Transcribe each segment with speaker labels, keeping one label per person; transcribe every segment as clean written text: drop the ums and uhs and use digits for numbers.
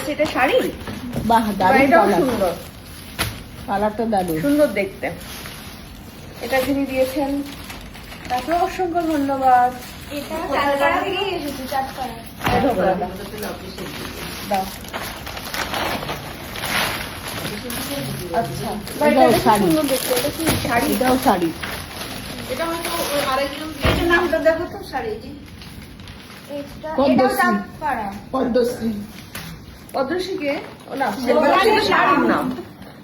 Speaker 1: যাচ্ছে এটা শাড়ি।
Speaker 2: বাহ, দারুণ
Speaker 1: এটাও
Speaker 2: কালার,
Speaker 1: সুন্দর,
Speaker 2: কালারটা দারুণ।
Speaker 1: সুন্দর দেখতে। এটা যিনি দিয়েছেন তাকে অসংখ্য ধন্যবাদ।
Speaker 3: এটা চাঁদপাড়া থেকেই এসেছে, চাঁদপাড়া।
Speaker 1: দাও। আচ্ছা,
Speaker 2: এটাও
Speaker 1: এটা
Speaker 2: শাড়ি।
Speaker 1: সুন্দর দেখতে। এটা কি শাড়ি?
Speaker 2: এটাও শাড়ি।
Speaker 1: এটা হয়তো আরেকজন দিয়েছে। নামটা দেখো তো শাড়ি।
Speaker 3: এটাও
Speaker 2: পদ্মশ্রী।
Speaker 3: চাঁদপাড়া।
Speaker 2: পদ্মশ্রী।
Speaker 1: পদ্মশ্রীকে ও না, পদ্মশ্রী শাড়ির নাম,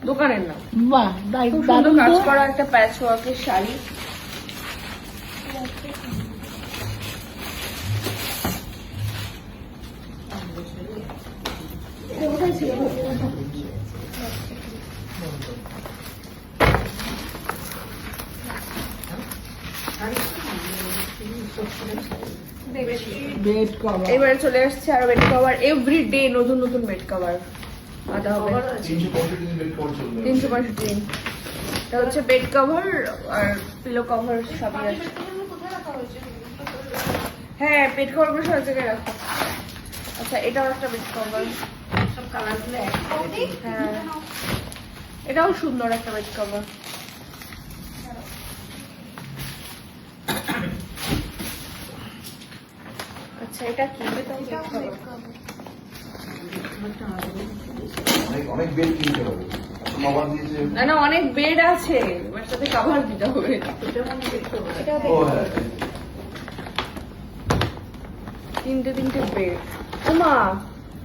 Speaker 1: দোকানের নাম।
Speaker 2: বাহ,
Speaker 1: খুব সুন্দর
Speaker 2: দারুণ
Speaker 1: কাজ
Speaker 2: তো।
Speaker 1: করা একটা প্যাচ ওয়ার্কের শাড়ি।
Speaker 2: Bed cover.
Speaker 1: এবারে চলে আসছে আর বেড কভার। এভরিডে নতুন নতুন বেড কভার আদা হবে। 365 দিন। এটা হচ্ছে বেড কভার আর পিলো কভার সবই আছে।
Speaker 3: কোথায় রাখা হয়েছে?
Speaker 1: হ্যাঁ, বেড কভার গুলো সব জায়গায় রাখো। আচ্ছা, এটাও একটা বেড কভার। সব কালার গুলো এক। হ্যাঁ, এটাও সুন্দর একটা বেড কভার। আচ্ছা, এটা কি?
Speaker 3: এটাও বেড কভার।
Speaker 4: অনেক বেড কিনতে হবে। মামা দিয়েছে।
Speaker 1: না না, অনেক বেড আছে, এবার সাথে কভার দিতে হবে।
Speaker 3: এটাও
Speaker 4: ও
Speaker 3: বেড
Speaker 4: হ্যাঁ।
Speaker 1: তিনটে বেড। ওমা,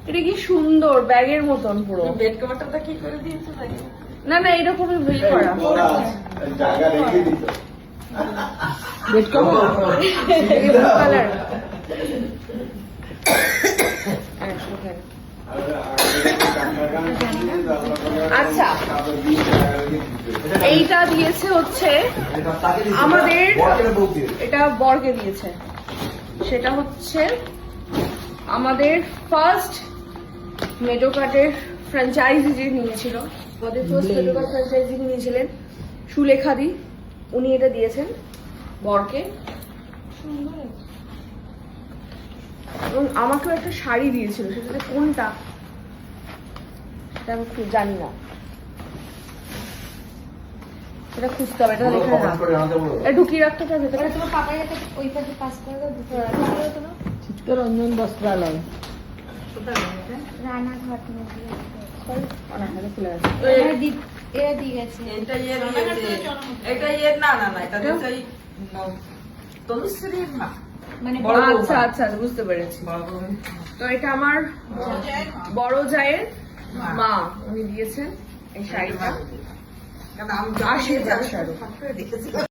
Speaker 1: এটা কি সুন্দর, ব্যাগের মতন পুরো।
Speaker 5: বেড কভারটা কি করে দিয়েছো নাকি?
Speaker 1: না না, এরকমই ভেল করা।
Speaker 4: ওরা জায়গা রেখে দিত।
Speaker 2: Bed cover.
Speaker 1: কালার। আচ্ছা, এইটা দিয়েছে হচ্ছে আমাদের, এটা বরকে দিয়েছে। সেটা হচ্ছে আমাদের ফার্স্ট মেডোকার্টের ফ্র্যাঞ্চাইজি যে নিয়েছিল, আমাদের ফার্স্ট মেডোকার্ট ফ্র্যাঞ্চাইজি নিয়েছিলেন সুলেখা দি, উনি এটা দিয়েছেন বরকে। এবং আমাকেও একটা শাড়ি দিয়েছিল, সেটাতে কোনটা সেটা আমি খুব জানি না, সেটা খুঁজতে হবে। এটা লেখা না, এটা ঢুকিয়ে রাখতে হবে ভেতরে।
Speaker 3: তোমার পাপার কাছে ওই পাশে পাস করে দাও, দুটো
Speaker 2: চিত্তরঞ্জন বস্ত্রালয়।
Speaker 3: রানাঘাট নদী।
Speaker 1: অনাহারে খুলে আছে।
Speaker 3: এরা দিয়ে গেছে।
Speaker 5: এটা ইয়ে দিয়েছে। এটা ইয়ে না না না, এটা দিয়েছে ওই তনুশ্রীর মা।
Speaker 3: মানে
Speaker 5: বড় বৌমা।
Speaker 1: আচ্ছা আচ্ছা আচ্ছা, বুঝতে পেরেছি।
Speaker 5: বড় বৌমা।
Speaker 1: তো এটা আমার বড় জায়ের
Speaker 5: মা।
Speaker 1: মা, উনি দিয়েছেন এই শাড়িটা।
Speaker 5: কারণ আমি
Speaker 1: আশীর্বাদ শাড়ি।
Speaker 5: দেখেছি